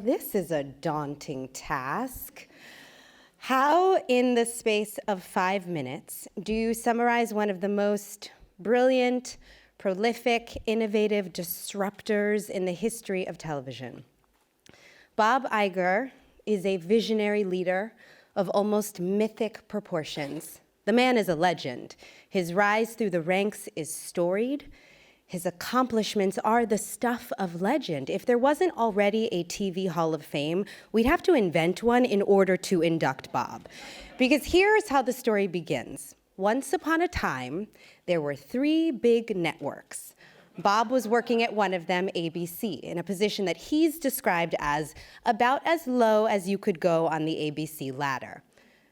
this is a daunting task. How, in the space of 5 minutes, do you summarize one of the most brilliant, prolific, innovative disruptors in the history of television? Bob Iger is a visionary leader of almost mythic proportions. The man is a legend. His rise through the ranks is storied. His accomplishments are the stuff of legend. If there wasn't already a TV Hall of Fame, we'd have to invent one in order to induct Bob. Because here's how the story begins. Once upon a time, there were 3 big networks. Bob was working at one of them, ABC, in a position that he's described as about as low as you could go on the ABC ladder.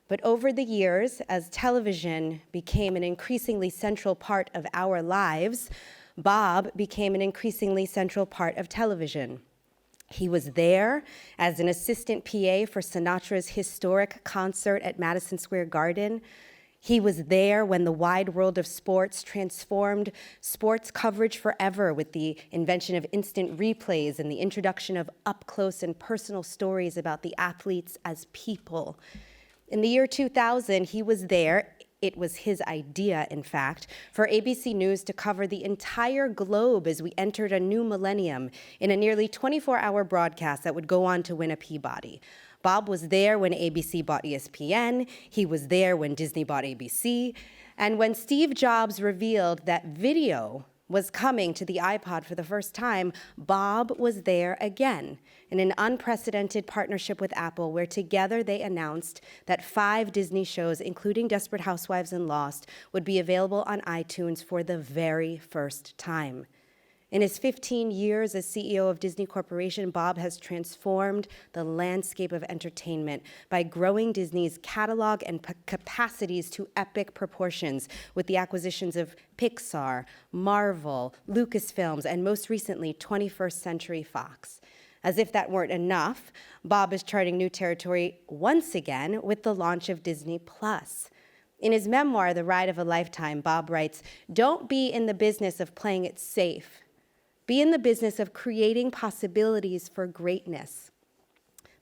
But over the years, as television became an increasingly central part of our lives, Bob became an increasingly central part of television. He was there as an assistant PA for Sinatra's historic concert at Madison Square Garden. He was there when the wide world of sports transformed sports coverage forever with the invention of instant replays and the introduction of up-close and personal stories about the athletes as people. In the year 2000, he was there. It was his idea, in fact, for ABC News to cover the entire globe as we entered a new millennium in a nearly 24-hour broadcast that would go on to win a Peabody. Bob was there when ABC bought ESPN. He was there when Disney bought ABC. And when Steve Jobs revealed that video was coming to the iPod for the first time, Bob was there again in an unprecedented partnership with Apple, where together they announced that 5 Disney shows, including Desperate Housewives and Lost, would be available on iTunes for the very first time. In his 15 years as CEO of Disney Corporation, Bob has transformed the landscape of entertainment by growing Disney's catalog and capacities to epic proportions with the acquisitions of Pixar, Marvel, Lucasfilms, and most recently, 21st Century Fox. As if that weren't enough, Bob is charting new territory once again with the launch of Disney Plus. In his memoir, The Ride of a Lifetime, Bob writes, "Don't be in the business of playing it safe. Be in the business of creating possibilities for greatness."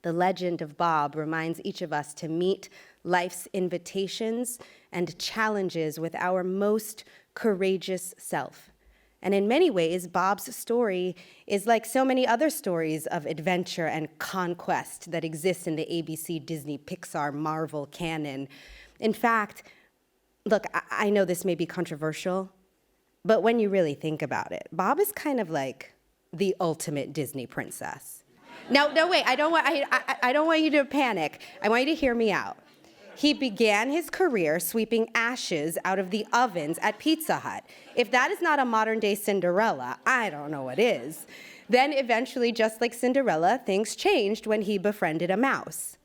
The legend of Bob reminds each of us to meet life's invitations and challenges with our most courageous self. And in many ways, Bob's story is like so many other stories of adventure and conquest that exist in the ABC, Disney, Pixar, Marvel canon. In fact, look, I know this may be controversial, but when you really think about it, Bob is kind of like the ultimate Disney princess. No, wait, I don't want you to panic. I want you to hear me out. He began his career sweeping ashes out of the ovens at Pizza Hut. If that is not a modern-day Cinderella, I don't know what is. Then eventually, just like Cinderella, things changed when he befriended a mouse.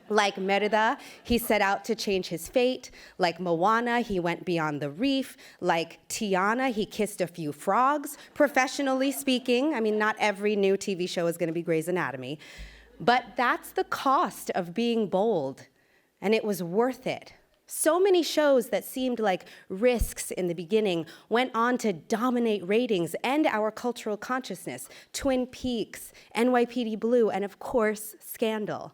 Like Merida, he set out to change his fate. Like Moana, he went beyond the reef. Like Tiana, he kissed a few frogs. Professionally speaking, I mean, not every new TV show is going to be Grey's Anatomy. But that's the cost of being bold, and it was worth it. So many shows that seemed like risks in the beginning went on to dominate ratings and our cultural consciousness. Twin Peaks, NYPD Blue, and of course, Scandal.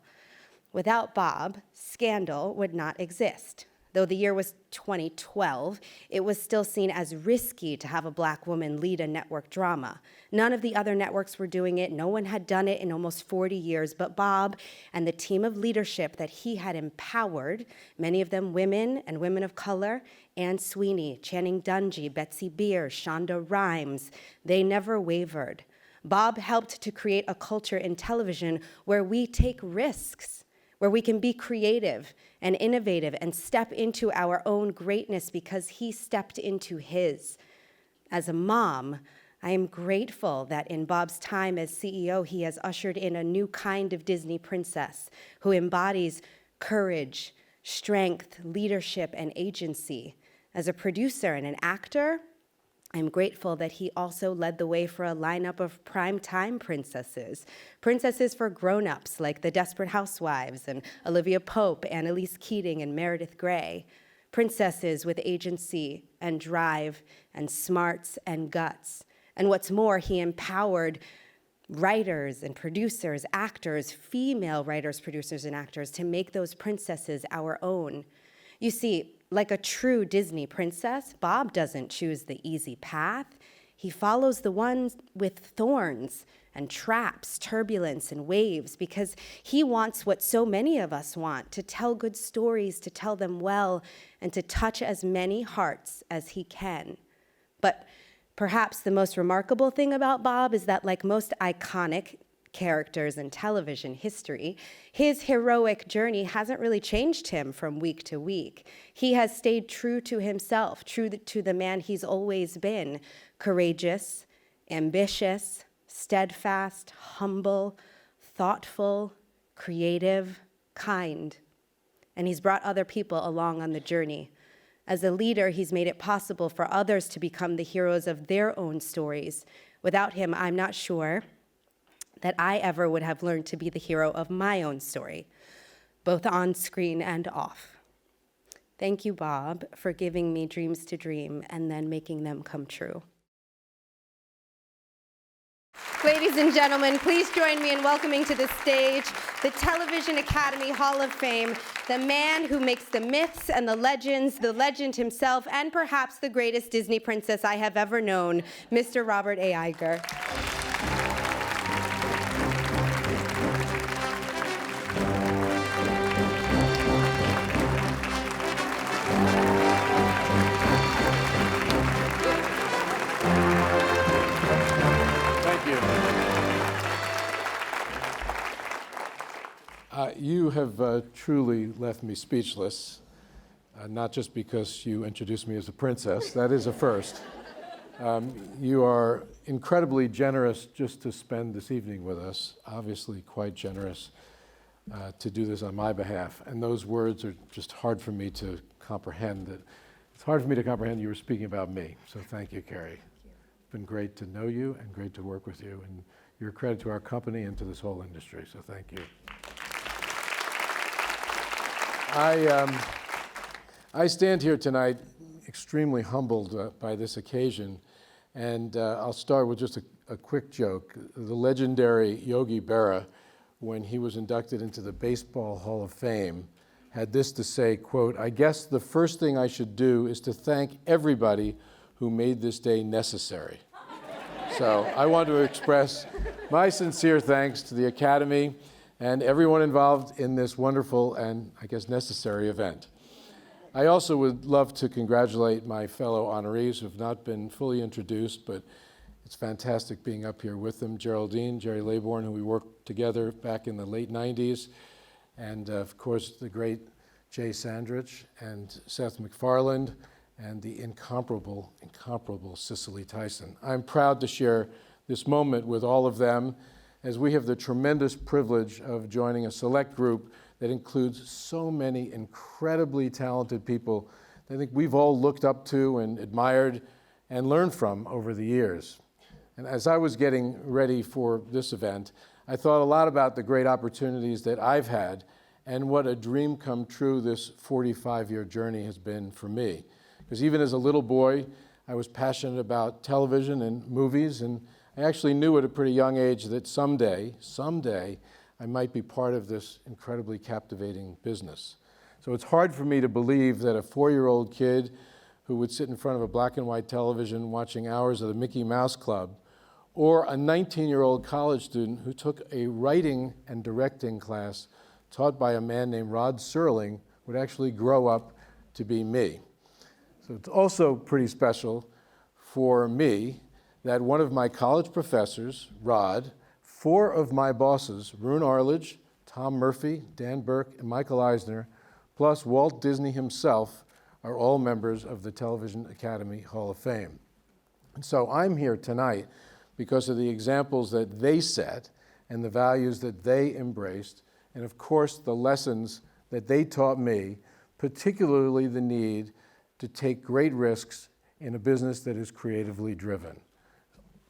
Without Bob, Scandal would not exist. Though the year was 2012, it was still seen as risky to have a Black woman lead a network drama. None of the other networks were doing it. No one had done it in almost 40 years, but Bob and the team of leadership that he had empowered, many of them women and women of color, Anne Sweeney, Channing Dungey, Betsy Beers, Shonda Rhimes, they never wavered. Bob helped to create a culture in television where we take risks, where we can be creative and innovative and step into our own greatness because he stepped into his. As a mom, I am grateful that in Bob's time as CEO, he has ushered in a new kind of Disney princess who embodies courage, strength, leadership, and agency. As a producer and an actor, I'm grateful that he also led the way for a lineup of primetime princesses. Princesses for grown-ups like the Desperate Housewives and Olivia Pope, Annalise Keating, and Meredith Grey. Princesses with agency and drive and smarts and guts. And what's more, he empowered writers and producers, actors, female writers, producers, and actors to make those princesses our own. You see, like a true Disney princess, Bob doesn't choose the easy path. He follows the ones with thorns and traps, turbulence and waves, because he wants what so many of us want, to tell good stories, to tell them well, and to touch as many hearts as he can. But perhaps the most remarkable thing about Bob is that, like most iconic characters in television history, his heroic journey hasn't really changed him from week to week. He has stayed true to himself, true to the man he's always been: courageous, ambitious, steadfast, humble, thoughtful, creative, kind. And he's brought other people along on the journey. As a leader, he's made it possible for others to become the heroes of their own stories. Without him, I'm not sure that I ever would have learned to be the hero of my own story, both on screen and off. Thank you, Bob, for giving me dreams to dream and then making them come true. Ladies and gentlemen, please join me in welcoming to the stage the Television Academy Hall of Fame, the man who makes the myths and the legends, the legend himself, and perhaps the greatest Disney princess I have ever known, Mr. Robert A. Iger. You have truly left me speechless, not just because you introduced me as a princess, that is a first. You are incredibly generous just to spend this evening with us, obviously quite generous to do this on my behalf. And those words are just hard for me to comprehend. It's hard for me to comprehend you were speaking about me, so thank you, Kerry. It's been great to know you and great to work with you, and you're a credit to our company and to this whole industry, so thank you. I stand here tonight extremely humbled by this occasion, and I'll start with just a quick joke. The legendary Yogi Berra, when he was inducted into the Baseball Hall of Fame, had this to say, quote, "I guess the first thing I should do is to thank everybody who made this day necessary." So I want to express my sincere thanks to the Academy and everyone involved in this wonderful and, I guess, necessary event. I also would love to congratulate my fellow honorees who have not been fully introduced, but it's fantastic being up here with them. Geraldine, Jerry Laybourne, who we worked together back in the late 90s, and of course the great Jay Sandrich and Seth MacFarlane, and the incomparable Cicely Tyson. I'm proud to share this moment with all of them, as we have the tremendous privilege of joining a select group that includes so many incredibly talented people that I think we've all looked up to and admired and learned from over the years. And as I was getting ready for this event, I thought a lot about the great opportunities that I've had and what a dream come true this 45-year journey has been for me. Because even as a little boy, I was passionate about television and movies, and I actually knew at a pretty young age that someday, I might be part of this incredibly captivating business. So it's hard for me to believe that a 4-year-old kid who would sit in front of a black and white television watching hours of the Mickey Mouse Club, or a 19-year-old college student who took a writing and directing class taught by a man named Rod Serling would actually grow up to be me. So it's also pretty special for me that one of my college professors, Rod, 4 of my bosses, Roone Arledge, Tom Murphy, Dan Burke, and Michael Eisner, plus Walt Disney himself, are all members of the Television Academy Hall of Fame. And so I'm here tonight because of the examples that they set and the values that they embraced, and of course the lessons that they taught me, particularly the need to take great risks in a business that is creatively driven.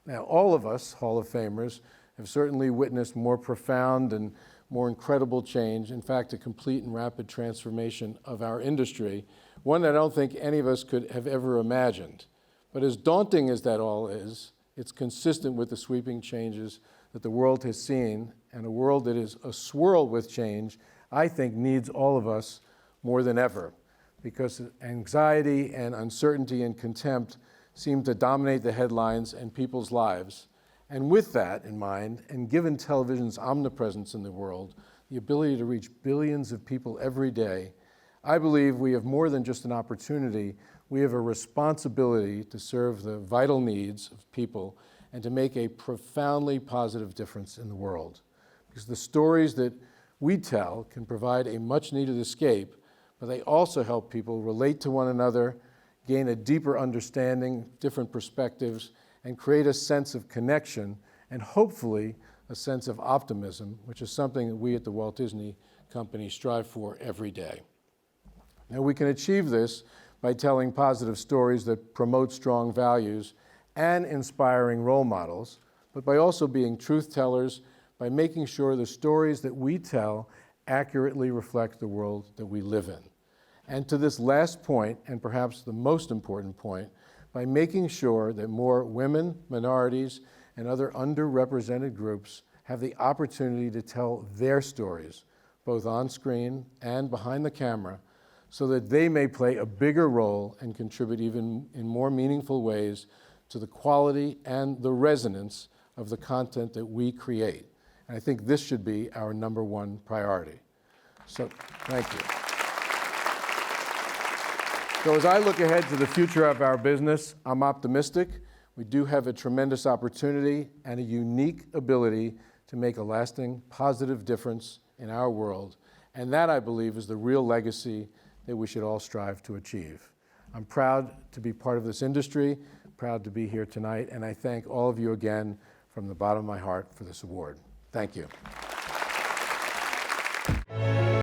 Now, all of us Hall of Famers have certainly witnessed more profound and more incredible change, in fact, a complete and rapid transformation of our industry, one that I don't think any of us could have ever imagined. But as daunting as that all is, it's consistent with the sweeping changes that the world has seen, and a world that is aswirl with change, I think needs all of us more than ever, because anxiety and uncertainty and contempt seem to dominate the headlines and people's lives. And with that in mind, and given television's omnipresence in the world, the ability to reach billions of people every day, I believe we have more than just an opportunity, we have a responsibility to serve the vital needs of people and to make a profoundly positive difference in the world. Because the stories that we tell can provide a much-needed escape, but they also help people relate to one another, gain a deeper understanding, different perspectives, and create a sense of connection, and hopefully a sense of optimism, which is something that we at the Walt Disney Company strive for every day. Now, we can achieve this by telling positive stories that promote strong values and inspiring role models, but by also being truth tellers, by making sure the stories that we tell accurately reflect the world that we live in. And to this last point, and perhaps the most important point, by making sure that more women, minorities, and other underrepresented groups have the opportunity to tell their stories, both on screen and behind the camera, so that they may play a bigger role and contribute even in more meaningful ways to the quality and the resonance of the content that we create. And I think this should be our #1 priority. So, thank you. So as I look ahead to the future of our business, I'm optimistic. We do have a tremendous opportunity and a unique ability to make a lasting, positive difference in our world. And that, I believe, is the real legacy that we should all strive to achieve. I'm proud to be part of this industry, proud to be here tonight, and I thank all of you again from the bottom of my heart for this award. Thank you.